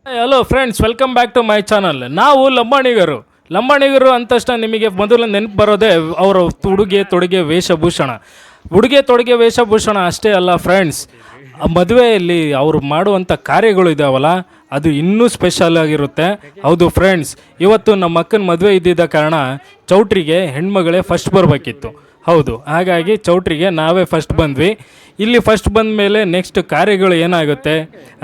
Hello friends, welcome back to my channel. ನಾವು ಲಂಬಾಣಿಗರು ಅಂದ ತಕ್ಷಣ ನಿಮಗೆ ಮೊದಲು ನೆನಪು ಬರೋದೇ ಅವರ ಉಡುಗೆ ತೊಡುಗೆ ವೇಷಭೂಷಣ ಅಷ್ಟೇ ಅಲ್ಲ ಫ್ರೆಂಡ್ಸ್. ಮದುವೆಯಲ್ಲಿ ಅವರು ಮಾಡುವಂಥ ಕಾರ್ಯಗಳು ಇದಾವಲ್ಲ, ಅದು ಇನ್ನೂ ಸ್ಪೆಷಲ್ ಆಗಿರುತ್ತೆ. ಹೌದು ಫ್ರೆಂಡ್ಸ್, ಇವತ್ತು ನಮ್ಮ ಅಕ್ಕನ ಮದುವೆ ಇದ್ದಿದ್ದ ಕಾರಣ ಚೌಟ್ರಿಗೆ ಹೆಣ್ಮಗಳೇ ಫಸ್ಟ್ ಬರಬೇಕಿತ್ತು. ಹೌದು, ಹಾಗಾಗಿ ಚೌಟ್ರಿಗೆ ನಾವೇ ಫಸ್ಟ್ ಬಂದ್ವಿ. ಇಲ್ಲಿ ಫಸ್ಟ್ ಬಂದ ಮೇಲೆ ನೆಕ್ಸ್ಟ್ ಕಾರ್ಯಗಳು ಏನಾಗುತ್ತೆ,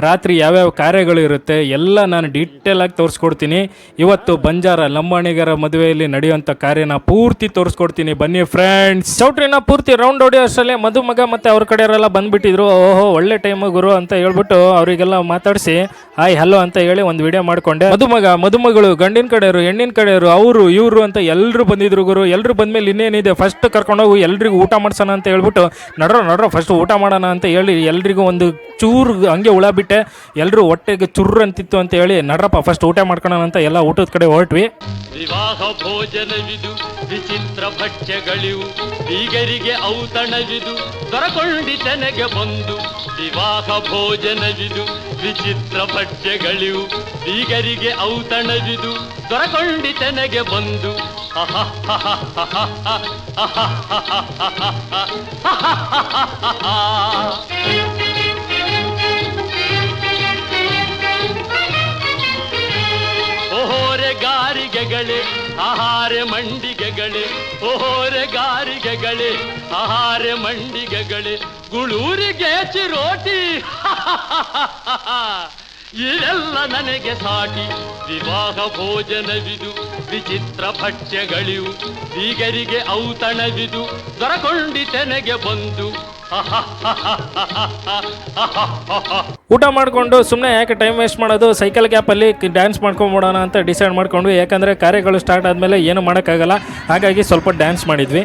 ರಾತ್ರಿ ಯಾವ್ಯಾವ ಕಾರ್ಯಗಳು ಇರುತ್ತೆ ಎಲ್ಲ ನಾನು ಡೀಟೇಲಾಗಿ ತೋರಿಸ್ಕೊಡ್ತೀನಿ. ಇವತ್ತು ಬಂಜಾರ ಲಂಬಾಣಿಗರ ಮದುವೆಯಲ್ಲಿ ನಡೆಯುವಂಥ ಕಾರ್ಯನ ಪೂರ್ತಿ ತೋರಿಸ್ಕೊಡ್ತೀನಿ. ಬನ್ನಿ ಫ್ರೆಂಡ್ಸ್. ಚೌಟ್ರಿನ ಪೂರ್ತಿ ರೌಂಡ್ ಹೊಡೆಯೋ ಅಷ್ಟರಲ್ಲೇ ಮದುಮಗ ಮತ್ತು ಅವ್ರ ಕಡೆಯವರೆಲ್ಲ ಬಂದುಬಿಟ್ಟಿದ್ರು. ಓಹೋ, ಒಳ್ಳೆ ಟೈಮು ಗುರು ಅಂತ ಹೇಳ್ಬಿಟ್ಟು ಅವರಿಗೆಲ್ಲ ಮಾತಾಡಿಸಿ ಹಾಯ್ ಹಲೋ ಅಂತ ಹೇಳಿ ಒಂದು ವಿಡಿಯೋ ಮಾಡಿಕೊಂಡೆ. ಮದುಮಗಳು, ಗಂಡಿನ ಕಡೆಯವರು, ಹೆಣ್ಣಿನ ಕಡೆಯವರು, ಅವರು ಇವರು ಅಂತ ಎಲ್ಲರೂ ಬಂದಿದ್ರು ಗುರು. ಎಲ್ಲರೂ ಬಂದಮೇಲೆ ಇನ್ನೇನಿದೆ, ಫಸ್ಟ್ ಕರ್ಕೊಂಡೋಗಿ ಎಲ್ರಿಗೂ ಊಟ ಮಾಡ್ಸೋಣ ಅಂತ ಹೇಳ್ಬಿಟ್ಟು ನಡ್ರ ಫಸ್ಟ್ ಊಟ ಮಾಡೋಣ ಅಂತ ಹೇಳಿ ಎಲ್ರಿಗೂ ಒಂದು ಚೂರು ಹಂಗೆ ಉಳ ಬಿಟ್ಟೆ. ಎಲ್ಲರೂ ಹೊಟ್ಟೆಗೆ ಚುರ್ರು ಅಂತಿತ್ತು ಅಂತ ಹೇಳಿ ನಡ್ರಪ್ಪ ಫಸ್ಟ್ ಊಟ ಮಾಡ್ಕೊಳ್ಳೋಣ ಅಂತ ಎಲ್ಲ ಊಟದ ಕಡೆ ಹೊರಟ್ವಿ. ವಿವಾಹ ಭೋಜನವಿದು ವಿಚಿತ್ರ ಭಕ್ಷ್ಯಗಳಿವು, ಬೀಗರಿಗೆ ಔತಣವಿದು ದೊರಕೊಂಡಿತನೆಗೆ ಬಂದು. ವಿವಾಹ ಭೋಜನವಿದು ವಿಚಿತ್ರ ಭಕ್ಷ್ಯಗಳಿವು, ಬೀಗರಿಗೆ ಔತಣವಿದು ದೊರಕೊಂಡಿತನೆಗೆ ಬಂದು. ಓಹೋರೆ ಗಾರಿಗೆಗಳೇ ಆಹಾರ ಮಂಡಿಗೆಗಳೇ, ಓಹೋರೆ ಗಾರಿಗೆಗಳೇ ಆಹಾರ ಮಂಡಿಗೆಗಳೇ, ಗುಳೂರಿಗೆ ಚಿರೋಟಿ ಇದೆಲ್ಲ ನನಗೆ ಸಾಟಿ. ವಿವಾಹ ಭೋಜನವಿದು ವಿಚಿತ್ರ ಭಕ್ಷ್ಯಗಳಿವು, ಬೀಗರಿಗೆ ಔತಣವಿದು ದೊರಕೊಂಡಿತೆನೆಗೆ ಬಂದು. ಊಟ ಮಾಡಿಕೊಂಡು ಸುಮ್ಮನೆ ಯಾಕೆ ಟೈಮ್ ವೇಸ್ಟ್ ಮಾಡೋದು, ಸೈಕಲ್ ಗ್ಯಾಪಲ್ಲಿ ಡ್ಯಾನ್ಸ್ ಮಾಡ್ಕೊಂಬಿಡೋಣ ಅಂತ ಡಿಸೈಡ್ ಮಾಡ್ಕೊಂಡ್ವಿ. ಯಾಕಂದರೆ ಕಾರ್ಯಗಳು ಸ್ಟಾರ್ಟ್ ಆದಮೇಲೆ ಏನು ಮಾಡೋಕ್ಕಾಗಲ್ಲ, ಹಾಗಾಗಿ ಸ್ವಲ್ಪ ಡ್ಯಾನ್ಸ್ ಮಾಡಿದ್ವಿ.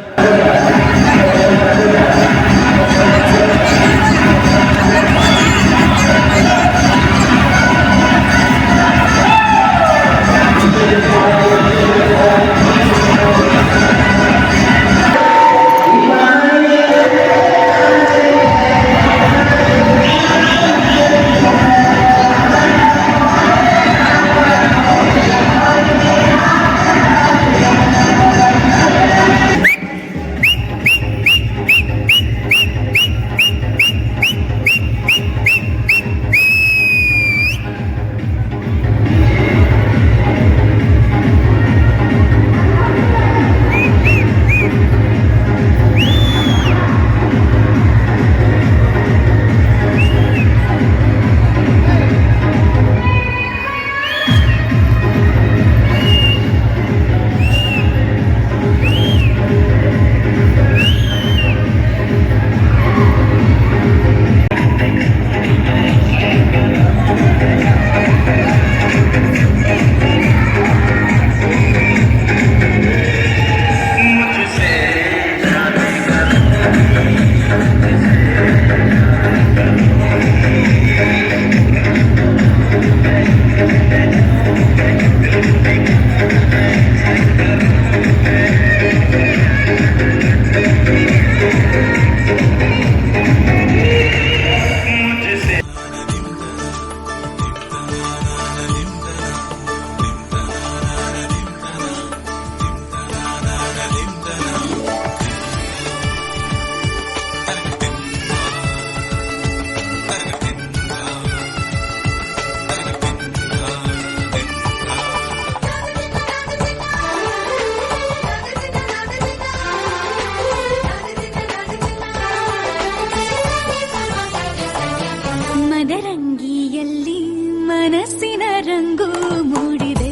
ಮದರಂಗಿಯಲ್ಲಿ ಮನಸ್ಸಿನ ರಂಗು ಮೂಡಿದೆ,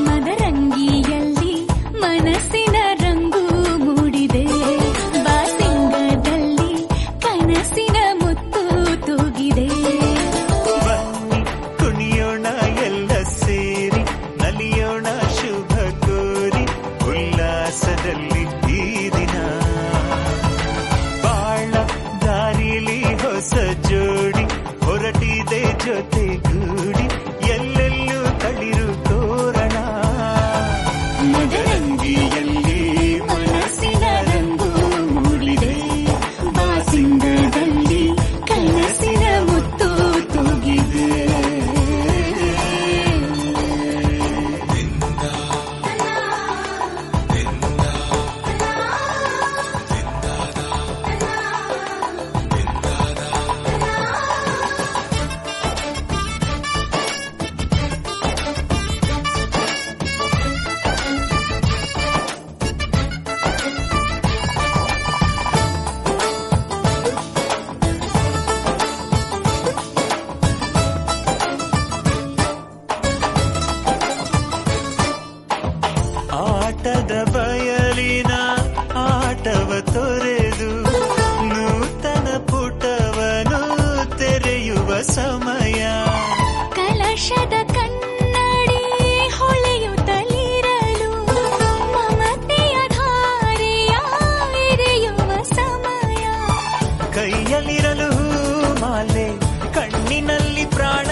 ಮದರಂಗಿಯಲ್ಲಿ ಮನಸ್ಸಿನ ರಂಗು ಮೂಡಿದೆ, ಬಾಸಿಂಗದಲ್ಲಿ ಕನಸಿನ ಮುತ್ತು ತೂಗಿದೆ. ಬನ್ನಿ ಕುಣಿಯೋಣ ಎಲ್ಲ ಸೇರಿ, ನಲಿಯೋಣ ಶುಭ ಕೋರಿ, ಉಲ್ಲಾಸದಲ್ಲಿ ಈ ದಿನ ಬಾಳ ದಾರಿಲಿ ಹೊಸ ಜೋಡಿ ಹೊರಟಿದೆ ಜೊತೆಗೂಡಿ, ಎಲ್ಲೆಲ್ಲೂ ತಳಿರು ತೋರಣ. ಮದರಂಗಿಯಲ್ಲಿ ಮನಸ್ಸಿನ ರಂಗು ಮೂಡಿದೆ, ಬಾಸಿಂಗದಲ್ಲಿ ಕನಸಿನ ಮುತ್ತು ಸಮಯ. ಕಲಶದ ಕನ್ನಡಿ ಹೊಳೆಯುತ್ತಲಿರಲು ಮಮತೆಯ ಧಾರೆಯ ಎರೆಯುವ ಸಮಯ. ಕೈಯಲ್ಲಿರಲು ಮಾಲೆ ಕಣ್ಣಿನಲ್ಲಿ ಪ್ರಾಣ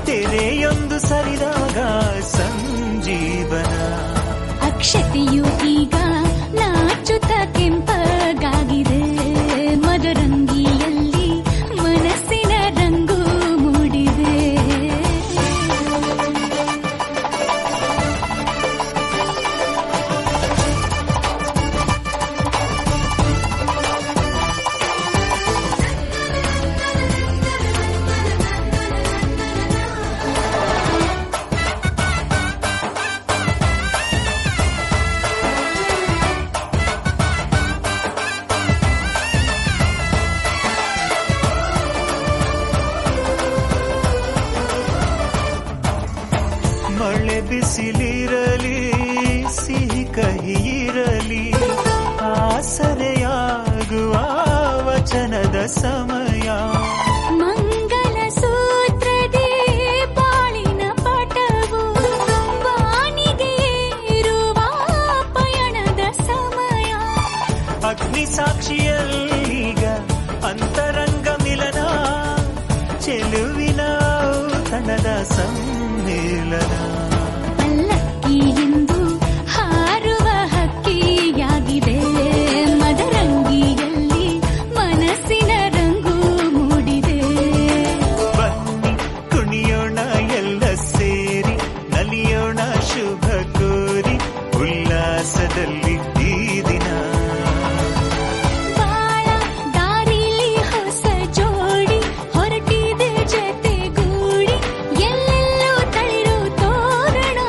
ತೆರೆಯೊಂದು ಸರಿದಾಗ ಸಂಜೀವನ. ಅಕ್ಷತೆಯು ಈಗ ನಾಚುತ್ತ ಕೆಂಪಗಾಗಿದೆ. ಮದರಂಗಿಯಲ್ಲಿ ಮನಸ್ಸಿನ ರಂಗು ಮೂಡಿದೆ. ಮಳೆ ಬಿಸಿಲಿರಲಿ ಸಿಹಿ ಕಹಿ ಇರಲಿ ಆಸರೆಯಾಗುವ ವಚನದ ಸಮಯ. ಮಂಗಲ ಸೂತ್ರದೇ ಬಾಳಿನ ಪಟವು ವಾಣಿಗೆ ಏರುವ ಪಯಣದ ಸಮಯ. ಅಗ್ನಿ ಸಾಕ್ಷಿಯಲ್ಲೀಗ ಅಂತರಂಗ ಮಿಲನ ಚೆಲುವಿನ ಔತಣದ ಸಮ್ಮೇಳನ. ಪಲ್ಲಕ್ಕಿ ಎಂದು ಹಾರುವ ಹಕ್ಕಿಯಾಗಿದೆ. ಮದರಂಗಿಯಲ್ಲಿ ಮನಸ್ಸಿನ ರಂಗು ಮೂಡಿದೆ. ಬನ್ನಿ ಕುಣಿಯೋಣ ಎಲ್ಲ ಸೇರಿ ನಲಿಯೋಣ ಶುಭ ಕೋರಿ ಉಲ್ಲಾಸದಲ್ಲಿ ಈ ದಿನ. ಬಾಳ ದಾರಿಲಿ ಹೊಸ ಜೋಡಿ ಹೊರಟಿದೆ ಜತೆಗೂಡಿ. ಎಲ್ಲೆಲ್ಲೂ ತಳಿರು ತೋರಣ.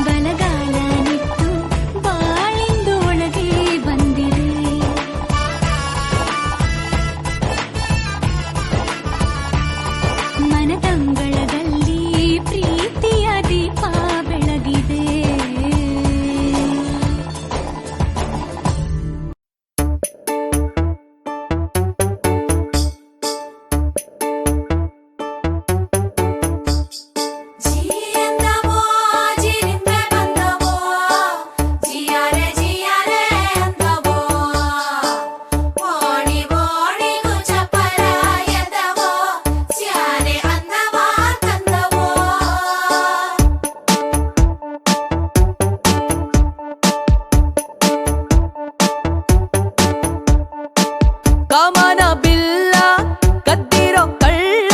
ಬಲಗಾಲ ನಿಟ್ಟು ಬಾಳಿಂದು ಒಳಗೆ ಬಂದಿದೆ. ಮನದಂಗಳದಲ್ಲಿ ಪ್ರೀತಿಯ ದೀಪ ಬೆಳಗಿದೆ. ಜಿಯಂದವೋ ಜಿರಿಂದೆ ಬಂದವೋ ಜಿಯಾರೆ ಜಿಯಾರೆ ಅಂದವೋ ಓಡಿ ಓಡಿಗೂ ಚಪಲ ಎದ್ದವೋ ಸ್ಯಾನೆ ಅಂದವ ತಂದವೋ. ಕಮನ ಬಿಲ್ಲ ಕದ್ದಿರೋ ಕಳ್ಳ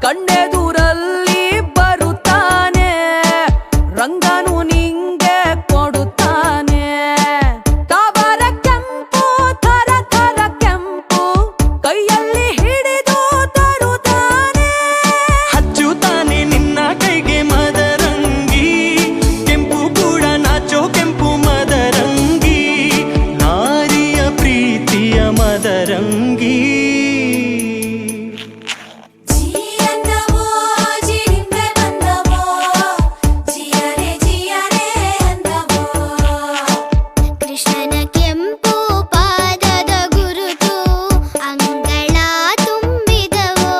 ಕಣ್ಣೆದುರಲ್ಲಿ ಬರುತ್ತಾನೆ. ರಂಗನು ನಿಂಗೆ ಕೊಡುತ್ತಾನೆ. ತವರ ಕೆಂಪು ಥರ ಥರ ಕೆಂಪು ಕೈಯಲ್ಲಿ ಹಿಡಿದು ತರುತ್ತಾನೆ. ಹಚ್ಚುತ್ತಾನೆ ನಿನ್ನ ಕೈಗೆ ಮದರಂಗಿ ಕೆಂಪು ಕೂಡ ನಾಚೋ ಕೆಂಪು ಮದರಂಗಿ ನಾರಿಯ ಪ್ರೀತಿಯ ಮದರಂಗಿ. ಜಿಯಂದವೋ ಜಿರಿಂದೆ ಬಂದವೋ ಜಿಯಾರೆ ಜಿಯಾರೆ ಅಂದವೋ. ಕೃಷ್ಣನ ಕೆಂಪು ಪಾದದ ಗುರುತು ಅಂಗಳ ತುಂಬಿದವೋ.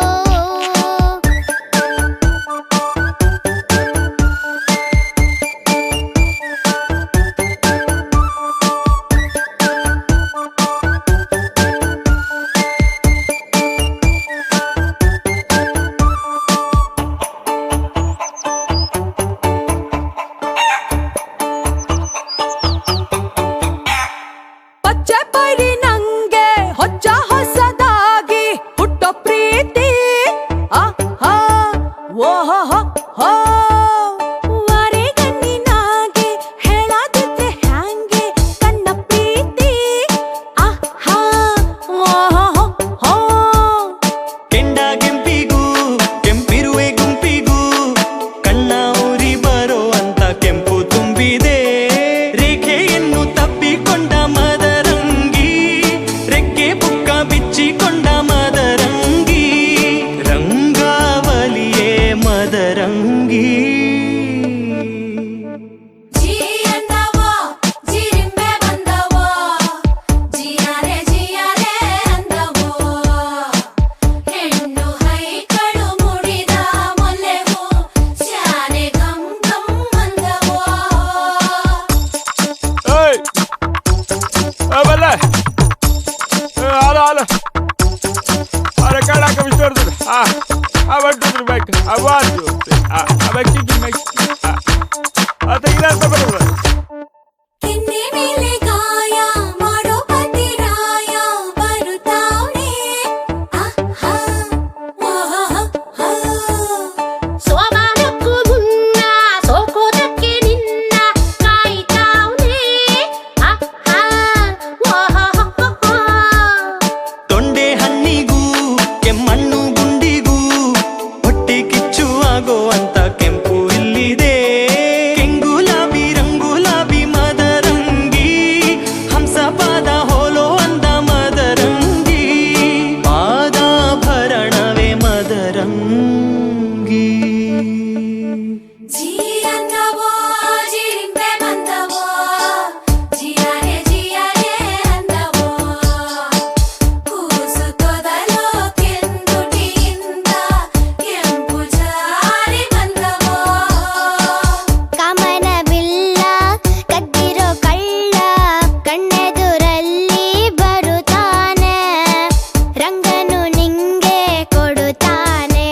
ಪಚ್ಚೆ ಪೈರಿ ನಂಗೆ ಹೊಚ್ಚ ಹೊಸದಾಗಿ ಹುಟ್ಟೋ ಪ್ರೀತಿ. ಆಹಾ ಓಹೋ ಹೋ ವರೆಗಣ್ಣಿನಾಗೆ ಹೇಳದಿದ್ರೆ ಹ್ಯಾಂಗೆ ಕಣ್ಣ ಪ್ರೀತಿ. ಆಹಾ ಓಹೋ ಹೋ ಕೆಂಡ ಕೆಂಪಿಗೂ ಕೆಂಪಿರುವೆ ಗುಂಪಿಗೂ ಕಣ್ಣ ಊರಿ ಬರೋ ಅಂತ ಕೆಂಪು ತುಂಬಿದೆ. ರೇಖೆಯನ್ನು ತಪ್ಪಿಕೊಂಡ ಮದರಂಗಿ ಬಲ್ಲ ಹಾಲು ಅರೆ ಕಾಡಾಕ ವಿಶ್ವರ್ಧನ್ ಬಟ್ಟು ಬೇಕು ಅವಾಜು ಬೆಕ್ಕಿಗೆ ತೆಗಿದ ಬರೋದು ಕೆನ್ನೆ ಮೇಲೆ ಗಾಯ ಮಾಡೋ ಪತಿರಾಯ ಬರುತ್ತಾವ್ನೆ ಆಹಾ ಸೋಮಾನಕ್ಕೂ ಮುನ್ನ ಸೋಕೋದಕ್ಕೆ ನಿನ್ನ ಕಾಯ್ತಾವ್ನೆ ತೊಂಡೆ ಹಣ್ಣಿಗೂ ಕೆಮ್ಮಣ್ಣು ಗುಂಡಿಗೂ ಹೊಟ್ಟೆ ಕಿಚ್ಚು ಆಗೋ ಅಂತ ಕೆಂಪು ಇಲ್ಲಿದೆ ಕೆಂಗುಲಾಬಿ ರಂಗುಲಾಬಿ ಮದರಂಗಿ ಹಂಸಪಾದ ಹೋಲೋ ಅಂದ ಮದರಂಗಿ ಪಾದಾಭರಣವೇ ಮದರಂಗಿ ಜೀ ಅಂದವೋ ಜಿರಿಂಬೆ ಬಂದವೋ ಜಿಯಾರೆ ಅಂದವೋ ಕೂಸು ತೊದಲೋ ಕೆಂದುಟಿಯಿಂದ ಕೆಂಪು ಜಾರಿ ಬಂದವೋ ಕಾಮನವಿಲ್ಲ ಕದ್ದಿರೋ ಕಳ್ಳ ಕಣ್ಣೆದುರಲ್ಲಿ ಬರುತ್ತಾನೆ ರಂಗನು ನಿಂಗೆ ಕೊಡುತ್ತಾನೆ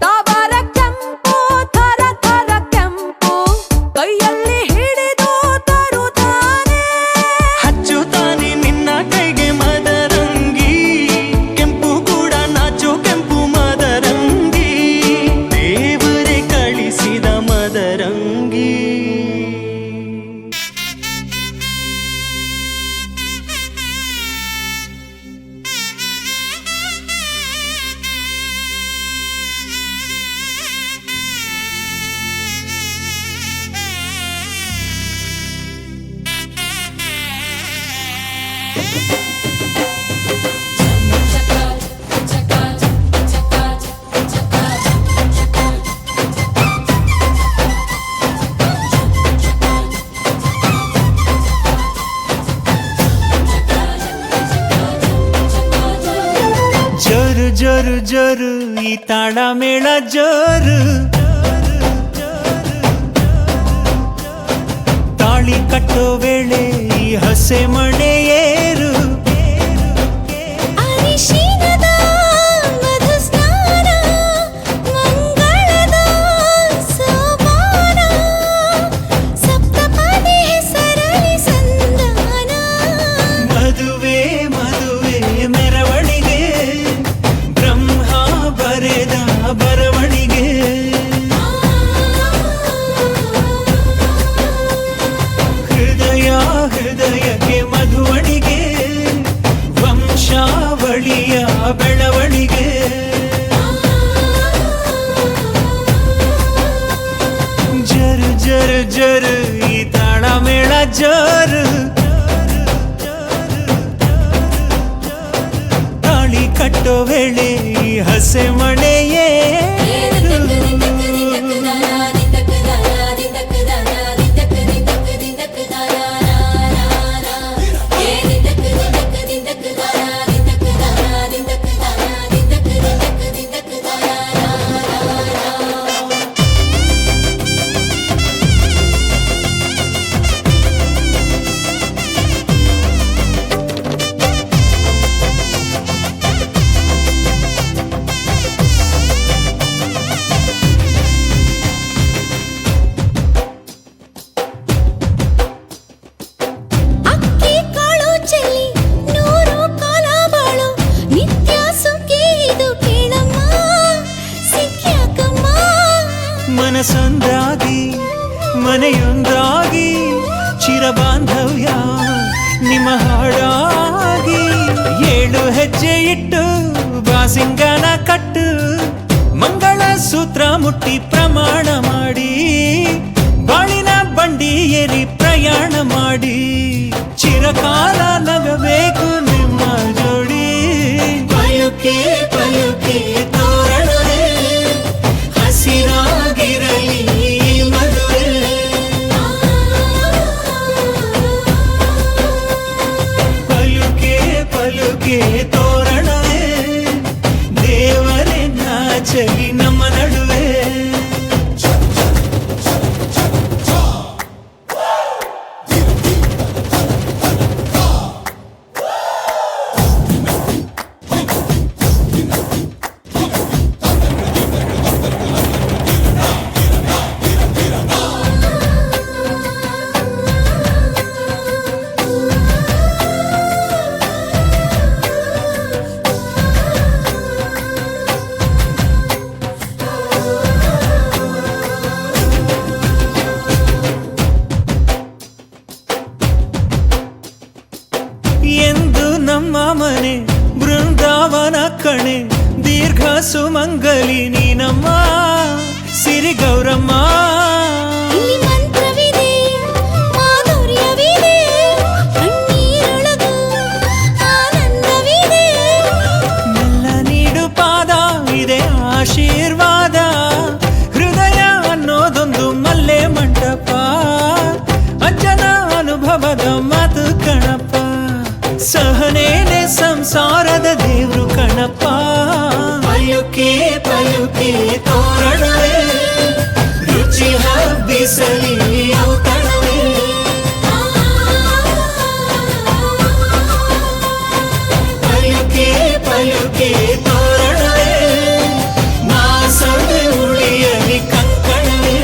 ತಾವರ ಕೆಂಪು ಥರ ಥರ ಕೆಂಪು ಕೈಯಲ್ಲಿ ಹಿಡಿದು ತರುತ್ತಾನೆ ಹಚ್ಚುತ್ತಾನೆ ನಿನ್ನ ಕೈಗೆ ಮದರಂಗಿ ಕೆಂಪು ಕೂಡ ನಾಚು ಕೆಂಪು ಮದರಂಗಿ ದೇವರೇ ಕಳಿಸಿದ ಮದರಂಗಿ ಜೋರು ಜೋರು ಜೋರು ಈ ತಾಳ ಮೇಳ ಜೋರು ತಾಳಿ ಕಟ್ಟೋ ವೇಳೆ ಈ ಹಸೆ ಮಣೆ ಏರು ಅರಿಶಿನದ ಮಧು ಸ್ನಾನ ಮಂಗಳದ ಸೋಪಾನ ಸಪ್ತಪದಿ ಹೆಸರಲಿ ಸಂಧಾನ ಮದುವೆ ಮದುವೆ ಮೆರವಣಿಗೆ ಬ್ರಹ್ಮ ಬರೆದ ಬರವಣಿಗೆ ಹೃದಯ ಹೃದಯಕ್ಕೆ ಮಧುವಣಿಗೆ ವಂಶಾವಳಿಯ ಬೆಳವಣಿಗೆ ಜರು ಜರು ಜರು ಈ ತಾಳ ಮೇಳ ಜರು ತಾಳಿ ಕಟ್ಟೋ ವೇಳೆ ಈ ಹಸೆ ಮಣೆಯೇ ಅಕ್ಕಿ ಕಾಳು ಚೆಲ್ಲಿ ನೂರು ಕಾಲ ಬಾಳು ನಿತ್ಯ ಸುಖಿ ಇದು ಕೇಳಮ್ಮ ಸಿಕ್ಕ್ಯಾಕಮ್ಮ ಮನಸೊಂದಾಗಿ ಮನೆಯೊಂದಾಗಿ ಚಿರಬಾಂಧವ್ಯ ನಿಮ್ಮ ಹಾಡಾಗಿ 7 ಹೆಜ್ಜೆ ಇಟ್ಟು ಬಾಸಿಂಗನ ಕಟ್ಟು ಮಂಗಳ ಸೂತ್ರ ಮುಟ್ಟಿ ಪ್ರಮಾಣ ಮಾಡಿ ಬಾಳಿನ ಬಂಡಿ ಏರಿ ಪ್ರಯಾಣ ಮಾಡಿ ಚಿರಕಾಲ ನಗಬೇಕು ನಿಮ್ಮ ಜೋಡಿ ಪಯುಕೆ ಪಯುಕೆ ತೋರಣವೇ ಹಸಿರಾಗಿರಲಿ ಈ ಮದುವೆ ಪಲುಕೆ ಪಲುಕೆ ತೋರಣವೇ ದೇವರೇ ನಾಚಲಿ ನಮ್ಮ ನಡುವೆ ನಮ್ಮ ಮನೆ ಬೃಂದಾವನ ಕಣೆ ದೀರ್ಘ ಸುಮಂಗಲಿ ನೀನಮ್ಮ ಸಿರಿ ಗೌರಮ್ಮ. ಇಲ್ಲಿ ಮಂತ್ರವಿದೆ ಮಾಧುರ್ಯವಿದೆ ಕಣ್ಣೀರೊಳಗೂ ಆನಂದವಿದೆ. ಮೆಲ್ಲ ನೀಡು ಪಾದ ಇದೆ ಆಶೀರ್ವಾದ. ಹೃದಯ ಅನ್ನೋದೊಂದು ಮಲ್ಲೆ ಮಂಟಪ. ಅಂಜನ ಅನುಭವದ ಮಾತು ಕಣಪ್ಪ. ಸಹನೇನೆ ಸಂಸಾರದ ದೇವ್ರು ಕಣಪ್ಪ. ಪಯುಕೆ ಪಯುಕೆ ತೋರಣವೇ ರುಚಿ ಹಬ್ಬಿಸಲಿ ಔತಣವೇ. ಪಯುಕೆ ಪಯುಕೆ ತೋರಣವೇ ಮಾಸವೇ ಉಳಿಯಲಿ ಕಂಕಣವೇ.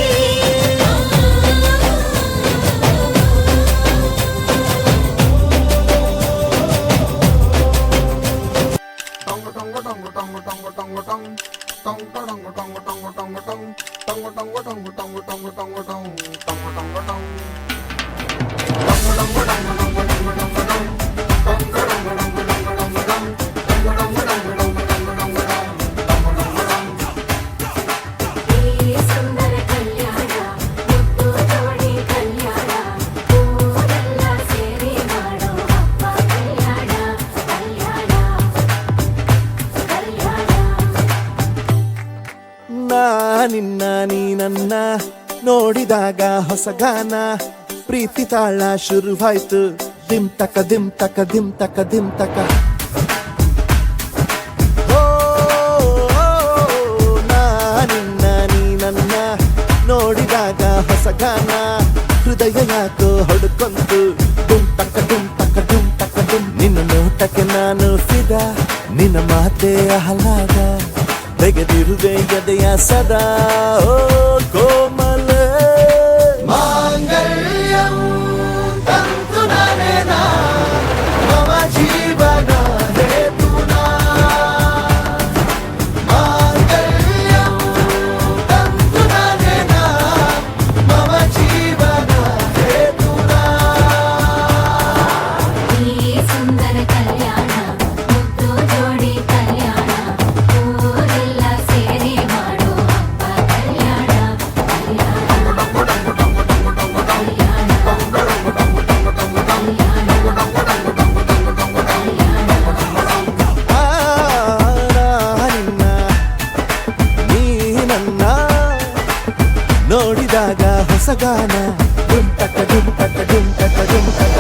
ಈ ಸುಂದರ ಕಲ್ಯಾಣ ಮುತ್ತು ಜೋಡಿ ಕಲ್ಯಾಣ ಊರೆಲ್ಲ ಸೇರಿ ಮಾಡೋ ಹಬ್ಬ ಕಲ್ಯಾಣ ಕಲ್ಯಾಣ ಕಲ್ಯಾಣ. ನಿನ್ನ ನೀ ನನ್ನ ನೋಡಿದಾಗ ಹೊಸಗಾನ ಪ್ರೀತಿ ತಾಳ ಶುರುವಾಯ್ತು. ದಿಮ್ ತಕ ದಿಮ್ ತಕ ದಿಮ್ ತಕ ದಿಮ್ ತಕ. ಓ, ನಿನ್ನ ನೀ ನನ್ನ ನೋಡಿದಾಗ ಹೊಸಗಾನ ಹೃದಯ ಯಾಕೋ ಹೊಡ್ಕೊಂತು. ಡುಮ್ ತಕ ಡುಮ್ ತಕ ಡುಮ್ ತಕ ಡುಮ್. ನಿನ್ನ ನೋಟಕ್ಕೆ ನಾನು ಫಿದ ನಿನ್ನ ಮಾತೆ ಆಹ್ಲಾದ. ತೆಗೆದಿರುವೆ ಎದೆಯ ಸದಾ ಓ ಕೋಮಲ. ಮಾಂಗಲ್ಯಂ ತಂತು ನಾನೇನಾ ಮಮ ಜೀವನ ಹೇತುನಾ. ಮಾಂಗಲ್ಯಂ ತಂತು ನಾನೇನಾ ಮಮ ಜೀವನ ಹೇತುನಾ. ಈ ಸುಂದರ ಕಲ್ಯಾಣ ಮುತ್ತು ಜೋಡಿ ಕಲ್ಯಾಣ ಊರೆಲ್ಲ ಸೇರಿ ಮಾಡೋ ಹಬ್ಬ ಕಲ್ಯಾಣ ನಿನ್ನ ನೀ ನನ್ನ ನೋಡಿದಾಗ ಹೊಸಗಾನ ಡುಮ್ ತಕ ಡುಮ್ ತಕ ಡುಮ್ ತಕ ಡುಮ್ ತಕ.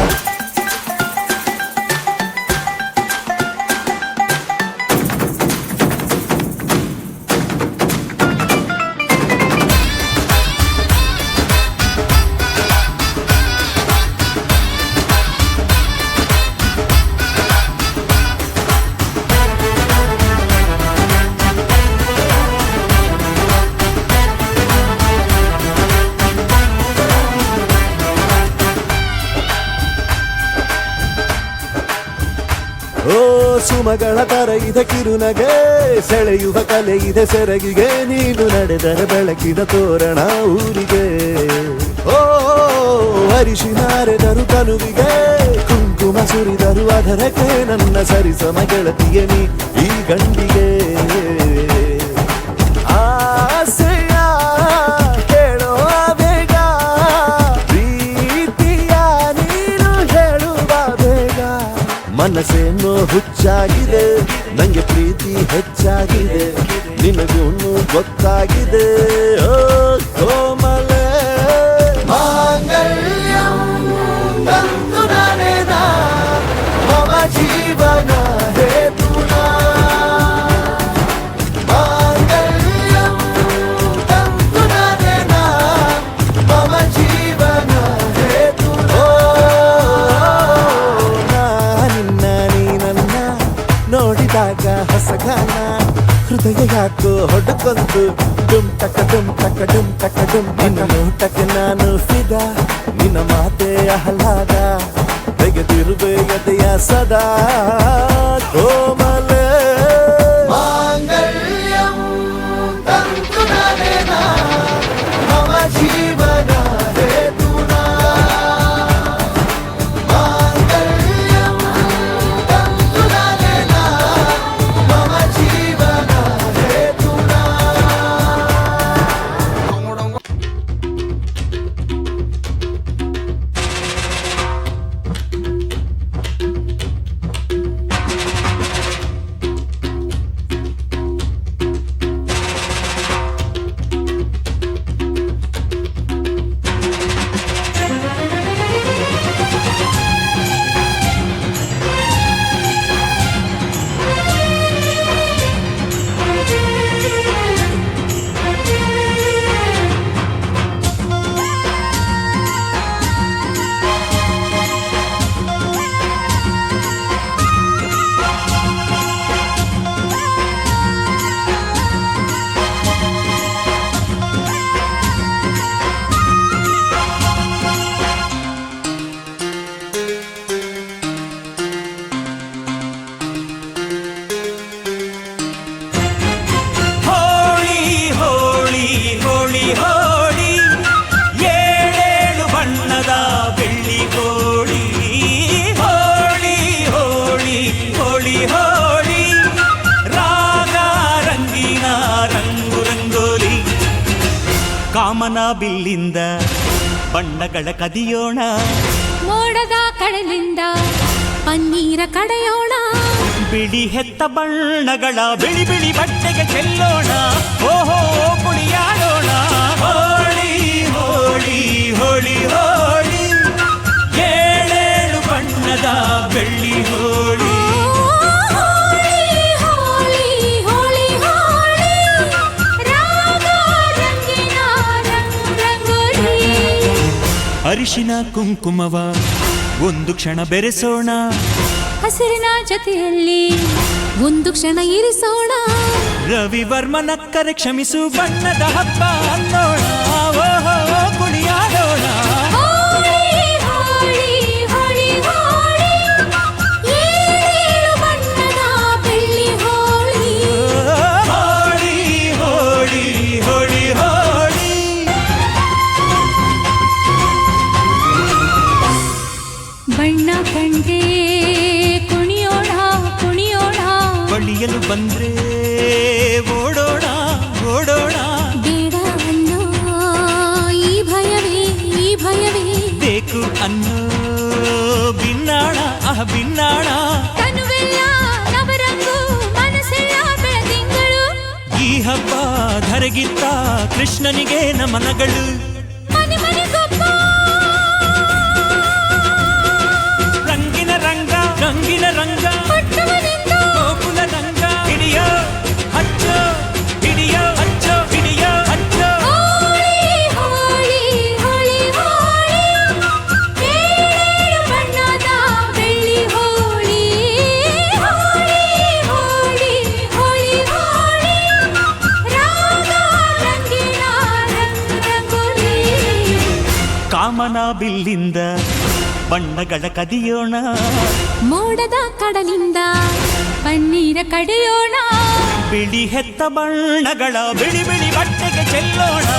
ಓ ಸುಮಗಳ ತರ ಇದೆ ಕಿರುನಗೆ ಸೆಳೆಯುವ ಕಲೆ ಇದೆ ಸೆರಗಿಗೆ. ನೀನು ನಡೆದರೆ ಬೆಳಕಿನ ತೋರಣ ಊರಿಗೆ. ಓ ಅರಿಶಿನಾರೆದರು ಕನುವಿಗೆ ಕುಂಕುಮ ಸುರಿದರು ಅದರಕ್ಕೆ. ನನ್ನ ಸರಿಸಮ ಗೆಳತಿಯ ನೀ ಈ ಗಂಡಿಗೆ. ಆಸೆಯ ಕೇಳೋ ಬೇಗ ಪ್ರೀತಿಯ ನೀನು ಹೇಳುವ ಬೇಗ. ಮನಸ್ಸೇನೋ ಹುಚ್ಚಾಗಿದೆ ನಂಗೆ ಪ್ರೀತಿ ಹೆಚ್ಚಾಗಿದೆ. ನಿನಗೂನು ಗೊತ್ತಾಗಿದೆ ಓ ಕೋಮಲ. ಮಾಂಗಲ್ಯಂ ತಂತು ನಾನೇನಾ ಮಮ ಜೀವನ ಹೇತುನಾ. ಮಾಂಗಲ್ಯಂ ತಂತು ನಾನೇನಾ ಮಮ ಜೀವನ ಹೇತುನಾ. ನಿನ್ನ ನೀ ನನ್ನ ನೋಡಿದಾಗ ಹೊಸಗಾನ ಹೃದಯ ಯಾಕೋ ಹೊಡ್ಕೊಂತು. ಡುಮ್ ತಕ ಡುಮ್ ತಕ ಡುಮ್ ತಕ ಡುಮ್. ನಿನ್ನ ನೋಟಕ್ಕೆ ನಾನು ಫಿದ ನಿನ್ನ ಮಾತೆ ಆಹ್ಲಾದ. ತೆಗೆದಿರುವೆ ಎದೆಯ ಸದಾ ಕೋಮಲ. ಮಾಂಗಲ್ಯಂ ತಂತು ನಾನೇನಾ ಮಮ ಜೀವನ ಹೇತುನಾ. ಮಾಂಗಲ್ಯಂ ತಂತು ಕಾಮನ ಬಿಲ್ಲಿಂದ ಬಣ್ಣಗಳ ಕದಿಯೋಣ, ಮೋಡದ ಕಡಲಿಂದ ಪನ್ನೀರ ಕಡೆಯೋಣ, ಬಿಳಿ ಹೆತ್ತ ಬಣ್ಣಗಳ ಬಿಳಿ ಬಿಳಿ ಬಟ್ಟೆಗೆ ಚೆಲ್ಲೋಣ, ಓಹೋ ಕುಣಿಯಾಡೋಣ. ಹೋಳಿ ಹೋಳಿ ಹೋಳಿ ಹೋಳಿ, ಏಳೇಳು ಬಣ್ಣದ ಬೆಳ್ಳಿ ಹೋಳಿ. ಹೋಳಿ ಹೋಳಿ ಹೋಳಿ ಹೋಳಿ, ರಾಗ ರಂಗಿನ ರಂಗೋಲಿ. ಅರಿಶಿನ ಕುಂಕುಮವ ಒಂದು ಕ್ಷಣ ಬೆರೆಸೋಣ, ಹಸಿರಿನ ಜೊತೆಯಲ್ಲಿ ಒಂದು ಕ್ಷಣ ಇರಿಸೋಣ, ರವಿವರ್ಮನಕ್ಕರೆ ಕ್ಷಮಿಸು ಬಣ್ಣದ ಹಬ್ಬ ಅನ್ನೋಣ, ಓಹೋ ಕುಣಿಯಾಡೋಣ. ಹೋಳಿ ಹೋಳಿ ಹೋಳಿ ಹೋಳಿ, ಏಳೇಳು ಬಣ್ಣದ ಬೆಳ್ಳಿ ಹೋಳಿ. ಹೋಳಿ ಹೋಳಿ ಹೋಳಿ ಹೋಳಿ. ಬಣ್ಣ ಕಂಡೆ ಕುಣಿಯೋಣ ಕುಣಿಯೋಣ, ಬಳಿಯಲು ಬಂದ್ರೆ ಓಡೋಣ ಓಡೋಣ, ಬೇಡ ಅನ್ನೋ ಈ ಭಯವೇ ಬೇಕು ಅನ್ನೋ ಬಿನ್ನಾಣ ಬಿನ್ನಾಣ. ತನುವೆಲ್ಲ ನವರಂಗು ಮನಸ್ಸೆಲ್ಲ ಬೆಳದಿಂಗಳು, ಈ ಹಬ್ಬ ಧರೆಗಿತ್ತ ಕೃಷ್ಣನಿಗೆ ನಮನಗಳು. ಮನೆ ಮನೆಗೊಬ್ಬ ರಂಗಿನ ರಂಗ ರಂಗಿನ ರಂಗ, ಹುಟ್ಟುವನಿಂದ ಗೋಕುಲ ರಂಗ. ಹಿಡಿಯೋ ಹಚ್ಚೋ ಹಿಡಿಯೋ ಹಚ್ಚೋ ಹಿಡಿಯೋ ಹಚ್ಚೋ. ಹೋಳಿ ಹೋಳಿ ಹೋಳಿ ಹೋಳಿ, ಏಳೇಳು ಬಣ್ಣದ ಬೆಳ್ಳಿ ಹೋಳಿ. ಹೋಳಿ ಹೋಳಿ ಹೋಳಿ ಹೋಳಿ, ರಾಗ ರಂಗಿನ ರಂಗೋಲಿ. ಕಾಮನ ಬಿಲ್ಲಿಂದ ಬಣ್ಣಗಳ ಕದಿಯೋಣ, ಮೋಡದ ಕಡಲಿಂದ ಪನ್ನೀರ ಕಡೆಯೋಣ, ಬಿಳಿ ಹೆತ್ತ ಬಣ್ಣಗಳ ಬಿಳಿ ಬಿಳಿ ಬಟ್ಟೆಗೆ ಚೆಲ್ಲೋಣ.